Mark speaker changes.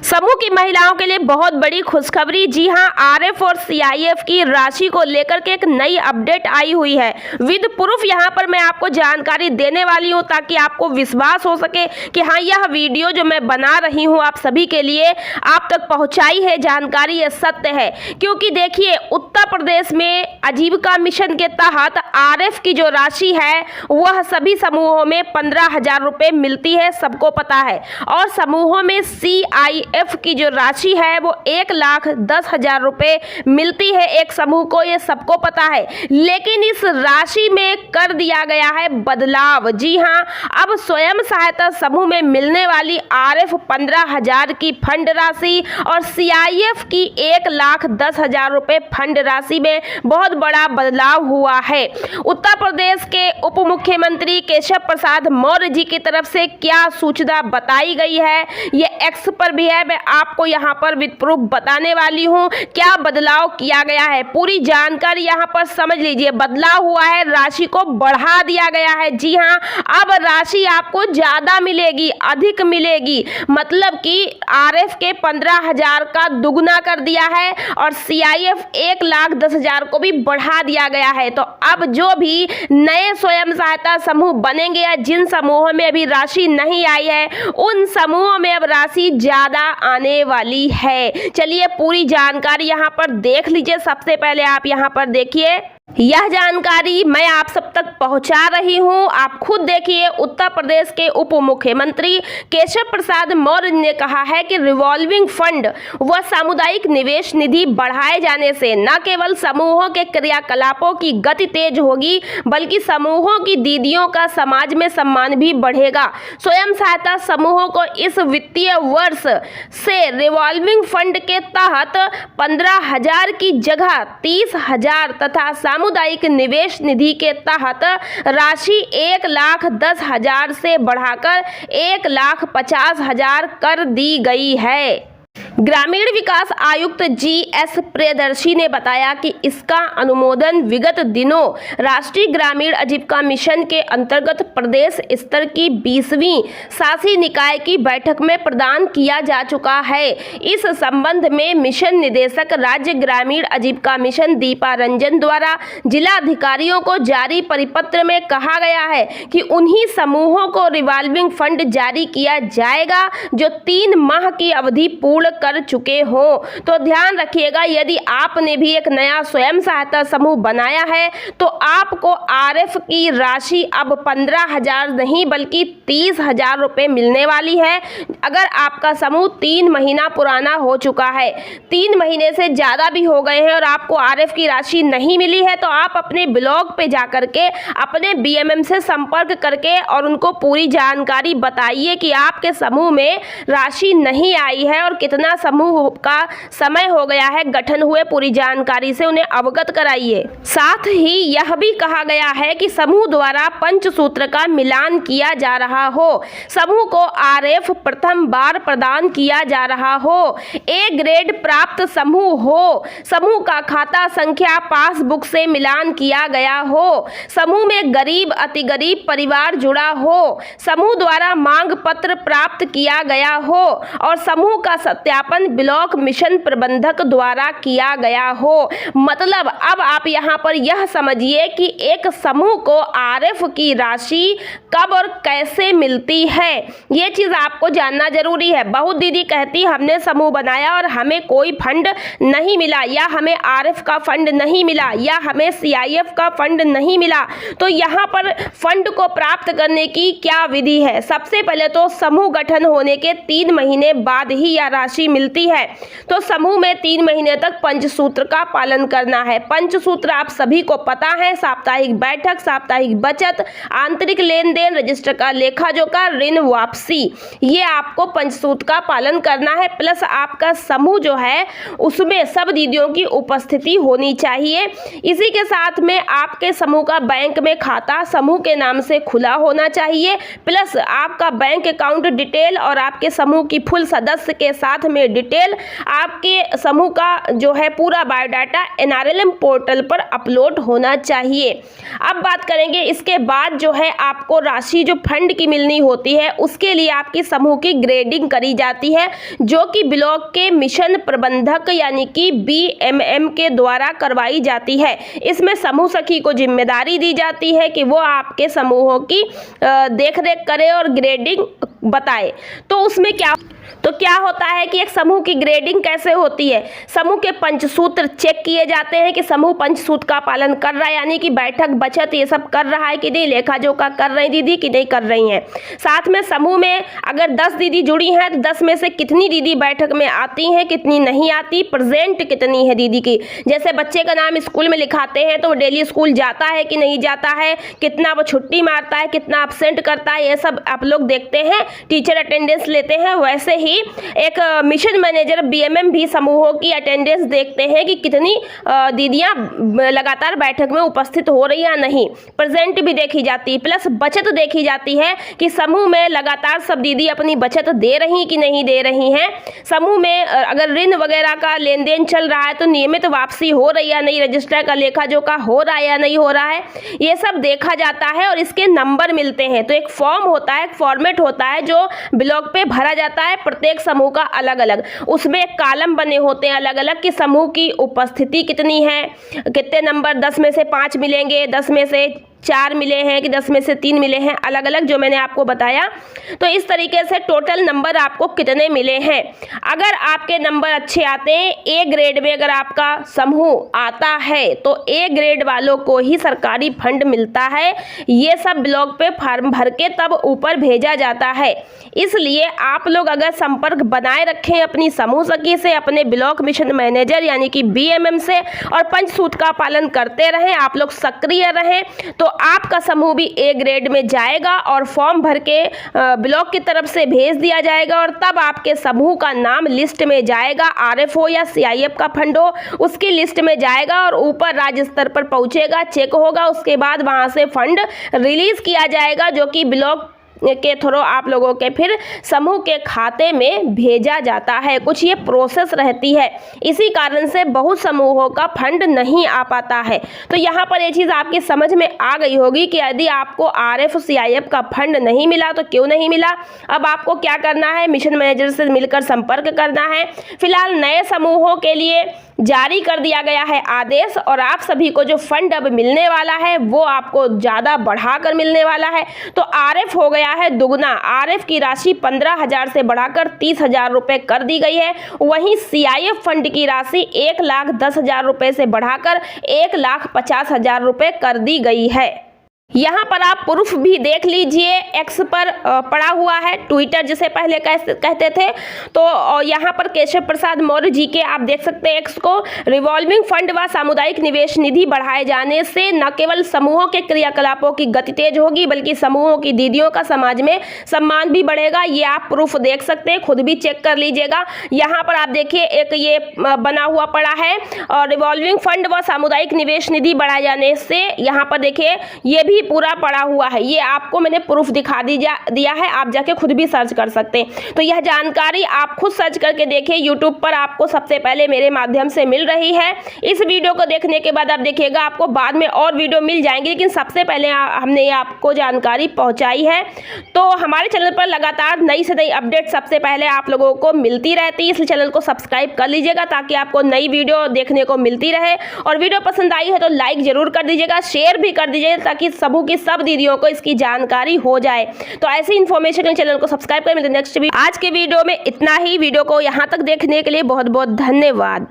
Speaker 1: समूह की महिलाओं के लिए बहुत बड़ी खुशखबरी। जी हां, आरएफ और सीआईएफ की राशि को लेकर के एक नई अपडेट आई हुई है। विद प्रूफ यहां पर मैं आपको जानकारी देने वाली हूं ताकि आपको विश्वास हो सके कि हाँ, यह वीडियो जो मैं बना रही हूं आप सभी के लिए आप तक पहुंचाई है जानकारी, ये सत्य है। क्योंकि देखिए, उत्तर प्रदेश में आजीविका मिशन के तहत आरएफ की जो राशि है वह सभी समूहों में 15,000 रुपये मिलती है, सबको पता है। और समूहों में सीआईएफ की जो राशि है वो 1,10,000 रुपये मिलती है एक समूह को, ये सबको पता है। लेकिन इस राशि में कर दिया गया है बदलाव। जी हाँ, अब स्वयं सहायता समूह में मिलने वाली आरएफ 15,000 की फंड राशि और सीआईएफ की 1,10,000 रुपये फंड राशि में बहुत बड़ा बदलाव हुआ है। उत्तर प्रदेश के उप मुख्यमंत्री केशव प्रसाद मौर्य जी की तरफ से क्या सूचना बताई गई है, ये एक्स पर भी है, मैं आपको यहाँ पर विद प्रूफ बताने वाली हूँ क्या बदलाव किया गया है। पूरी जानकारी यहाँ पर समझ लीजिए। बदलाव हुआ है, राशि को बढ़ा दिया गया है। जी हाँ, अब राशि आपको ज्यादा मिलेगी, अधिक मिलेगी। मतलब कि आरएफ के 15,000 का दुगना कर दिया है और सीआईएफ 1,10,000 को भी बढ़ा दिया गया है। तो अब जो भी नए स्वयं सहायता समूह बनेंगे या जिन समूहों में अभी राशि नहीं आई है उन समूहों में अब राशि ज्यादा आने वाली है। चलिए पूरी जानकारी यहाँ पर देख लीजिए। सबसे पहले आप यहाँ पर देखिए, यह जानकारी मैं आप सब तक पहुंचा रही हूं, आप खुद देखिए। उत्तर प्रदेश के उप मुख्यमंत्री केशव प्रसाद मौर्य ने कहा है कि रिवॉल्विंग फंड व सामुदायिक निवेश निधि बढ़ाए जाने से न केवल समूहों के क्रियाकलापों की गति तेज होगी बल्कि समूहों की दीदियों का समाज में सम्मान भी बढ़ेगा। स्वयं सहायता समूहों को इस वित्तीय वर्ष से रिवॉल्विंग फंड के तहत 15,000 की जगह 30,000 तथा सामुदायिक निवेश निधि के तहत राशि 1,10,000 से बढ़ाकर 1,50,000 कर दी गई है। ग्रामीण विकास आयुक्त जीएस प्रियदर्शी ने बताया कि इसका अनुमोदन विगत दिनों राष्ट्रीय ग्रामीण आजीविका मिशन के अंतर्गत प्रदेश स्तर की 20वीं शासी निकाय की बैठक में प्रदान किया जा चुका है। इस संबंध में मिशन निदेशक राज्य ग्रामीण आजीविका मिशन दीपा रंजन द्वारा जिलाधिकारियों को जारी परिपत्र में कहा गया है कि उन्हीं समूहों को रिवॉल्विंग फंड जारी किया जाएगा जो 3 माह की अवधि पूर्ण कर चुके हो। तो ध्यान रखिएगा, यदि आपने भी एक नया स्वयं सहायता समूह बनाया है तो आपको आरएफ की राशि अब 15,000 नहीं बल्कि 30,000 रुपये मिलने वाली है। अगर आपका समूह 3 महीना पुराना हो चुका है, 3 महीने से ज्यादा भी हो गए हैं और आपको आरएफ की राशि नहीं मिली है तो आप अपने ब्लॉग पे जाकर के अपने बीएमएम से संपर्क करके और उनको पूरी जानकारी बताइए कि आपके समूह में राशि नहीं आई है और कितना समूह का समय हो गया है गठन हुए, पूरी जानकारी से उन्हें अवगत कराइए। साथ ही यह भी कहा गया है कि समूह द्वारा पंचसूत्र का मिलान किया जा रहा हो, समूह को आरएफ प्रथम बार प्रदान किया जा रहा हो, ए ग्रेड प्राप्त समूह हो, समूह का खाता संख्या पासबुक से मिलान किया गया हो, समूह में गरीब अति गरीब परिवार जुड़ा हो, समूह द्वारा मांग पत्र प्राप्त किया गया हो और समूह का सत्यापन ब्लॉक मिशन प्रबंधक द्वारा किया गया हो। मतलब अब आप यहाँ पर यह समझिए कि एक समूह को आरएफ की राशि कब और कैसे मिलती है, ये चीज आपको जानना जरूरी है। बहुत दीदी कहती हमने समूह बनाया और हमें कोई फंड नहीं मिला, या हमें आरएफ का फंड नहीं मिला, या हमें सीआईएफ का फंड नहीं मिला। तो यहाँ पर फंड को प्राप्त करने की क्या विधि है? सबसे पहले तो समूह गठन होने के 3 महीने बाद ही यह राशि मिलती है। तो समूह में 3 महीने तक पंचसूत्र का पालन करना है। पंचसूत्र आप सभी को पता है, साप्ताहिक बैठक, साप्ताहिक बचत, आंतरिक लेन देन, रजिस्टर का लेखा जोखा, ऋण वापसी, ये आपको पंचसूत्र का पालन करना है। प्लस आपका समूह जो है उसमें सब दीदियों की उपस्थिति होनी चाहिए। इसी के साथ में आपके समूह का बैंक में खाता समूह के नाम से खुला होना चाहिए। प्लस आपका बैंक अकाउंट डिटेल और आपके समूह की फुल सदस्य के साथ में में डिटेल आपके समूह का जो है पूरा बायोडाटा NRLM पोर्टल पर अपलोड होना चाहिए। अब बात करेंगे इसके बाद जो है आपको राशि जो फंड की मिलनी होती है उसके लिए आपकी समूह की ग्रेडिंग करी जाती है, जो कि ब्लॉक के मिशन प्रबंधक यानी कि BMM के द्वारा करवाई जाती है। इसमें समूह सखी को जिम्मेदारी दी जाती है कि वो आपके समूहों की देखरेख करे और ग्रेडिंग बताए। तो उसमें क्या होता है कि एक समूह की ग्रेडिंग कैसे होती है। समूह के पंचसूत्र चेक किए जाते हैं कि समूह पंचसूत्र का पालन कर रहा है, यानी कि बैठक बचत ये सब कर रहा है कि नहीं, लेखा जोखा कर रही दीदी कि नहीं कर रही हैं। साथ में समूह में अगर 10 दीदी जुड़ी हैं तो 10 में से कितनी दीदी बैठक में आती हैं, कितनी नहीं आती, प्रेजेंट कितनी है दीदी की। जैसे बच्चे का नाम स्कूल में लिखाते हैं तो वो डेली स्कूल जाता है कि नहीं जाता है, कितना वो छुट्टी मारता है, कितना एब्सेंट करता है, ये सब आप लोग देखते हैं, टीचर अटेंडेंस लेते हैं। वैसे ही एक मिशन मैनेजर BMM भी समूहों की अटेंडेंस देखते हैं कि कितनी दीदियां लगातार बैठक में उपस्थित हो रही या नहीं, प्रेजेंट भी देखी जाती है, प्लस बचत देखी जाती है कि समूह में लगातार सब दीदी अपनी बचत दे रही कि नहीं दे रही हैं। समूह में अगर ऋण वगैरह का लेन देन चल रहा है तो नियमित वापसी हो रही या नहीं, रजिस्टर का लेखा जोखा हो रहा है या नहीं हो रहा है, ये सब देखा जाता है और इसके नंबर मिलते हैं। तो एक फॉर्म होता है, एक फॉर्मेट होता है जो ब्लॉक पे भरा जाता है, प्रत्येक समूह का अलग अलग, उसमें एक कॉलम बने होते हैं अलग अलग कि समूह की उपस्थिति कितनी है, कितने नंबर, 10 में से 5 मिलेंगे, 10 में से 4 मिले हैं कि 10 में से 3 मिले हैं, अलग अलग जो मैंने आपको बताया। तो इस तरीके से टोटल नंबर आपको कितने मिले हैं। अगर आपके नंबर अच्छे आते हैं, A ग्रेड में अगर आपका समूह आता है तो A ग्रेड वालों को ही सरकारी फंड मिलता है। ये सब ब्लॉक पे फॉर्म भर के तब ऊपर भेजा जाता है। इसलिए आप लोग अगर संपर्क बनाए रखें अपनी समूह सखी से, अपने ब्लॉक मिशन मैनेजर यानी कि BMM से, और पंचसूत्र का पालन करते रहें, आप लोग सक्रिय रहें, तो आपका समूह भी A ग्रेड में जाएगा और फॉर्म भर के ब्लॉक की तरफ से भेज दिया जाएगा और तब आपके समूह का नाम लिस्ट में जाएगा। RF हो या CIF का फंड हो, उसकी लिस्ट में जाएगा और ऊपर राज्य स्तर पर पहुंचेगा, चेक होगा, उसके बाद वहां से फंड रिलीज किया जाएगा, जो कि ब्लॉक के थ्रू आप लोगों के फिर समूह के खाते में भेजा जाता है। कुछ ये प्रोसेस रहती है, इसी कारण से बहुत समूहों का फंड नहीं आ पाता है। तो यहाँ पर ये चीज़ आपकी समझ में आ गई होगी कि यदि आपको RF CIF का फंड नहीं मिला तो क्यों नहीं मिला। अब आपको क्या करना है, मिशन मैनेजर से मिलकर संपर्क करना है। फिलहाल नए समूहों के लिए जारी कर दिया गया है आदेश और आप सभी को जो फंड अब मिलने वाला है वो आपको ज़्यादा बढ़ाकर मिलने वाला है। तो RF हो गया है दुगना, RF की राशि 15,000 से बढ़ाकर 30,000 रुपये कर दी गई है। वहीं CIF फंड की राशि 1,10,000 रुपये से बढ़ाकर 1,50,000 रुपये कर दी गई है। यहाँ पर आप प्रूफ भी देख लीजिए, एक्स पर पड़ा हुआ है, ट्विटर जिसे पहले कहते थे। तो यहाँ पर केशव प्रसाद मौर्य जी के आप देख सकते हैं एक्स को। रिवॉल्विंग फंड व सामुदायिक निवेश निधि बढ़ाए जाने से न केवल समूहों के क्रियाकलापों की गति तेज होगी बल्कि समूहों की दीदियों का समाज में सम्मान भी बढ़ेगा। ये आप प्रूफ देख सकते हैं, खुद भी चेक कर लीजिएगा। यहाँ पर आप देखिए एक ये बना हुआ पड़ा है और रिवॉल्विंग फंड व सामुदायिक निवेश निधि बढ़ाए जाने से यहाँ पर देखिए ये भी पूरा पड़ा हुआ है। ये आपको मैंने प्रूफ दिखा दिया है, आप जाके खुद भी सर्च कर सकते हैं। तो यह जानकारी आप खुद सर्च करके देखिए, यूट्यूब पर आपको सबसे पहले मेरे माध्यम से मिल रही है। इस वीडियो को देखने के बाद आप देखिएगा आपको बाद में और वीडियो मिल जाएंगे, लेकिन सबसे पहले हमने आपको जानकारी पहुंचाई है। तो हमारे चैनल पर लगातार नई से नई अपडेट सबसे पहले आप लोगों को मिलती रहती है, इसलिए चैनल को सब्सक्राइब कर लीजिएगा ताकि आपको नई वीडियो देखने को मिलती रहे। और वीडियो पसंद आई है तो लाइक जरूर कर दीजिएगा, शेयर भी कर दीजिएगा ताकि समूह की सब दीदियों को इसकी जानकारी हो जाए। तो ऐसी इन्फॉर्मेशन के चैनल को सब्सक्राइब करें। मिलते हैं नेक्स्ट वीडियो। आज के वीडियो में इतना ही। वीडियो को यहाँ तक देखने के लिए बहुत बहुत धन्यवाद।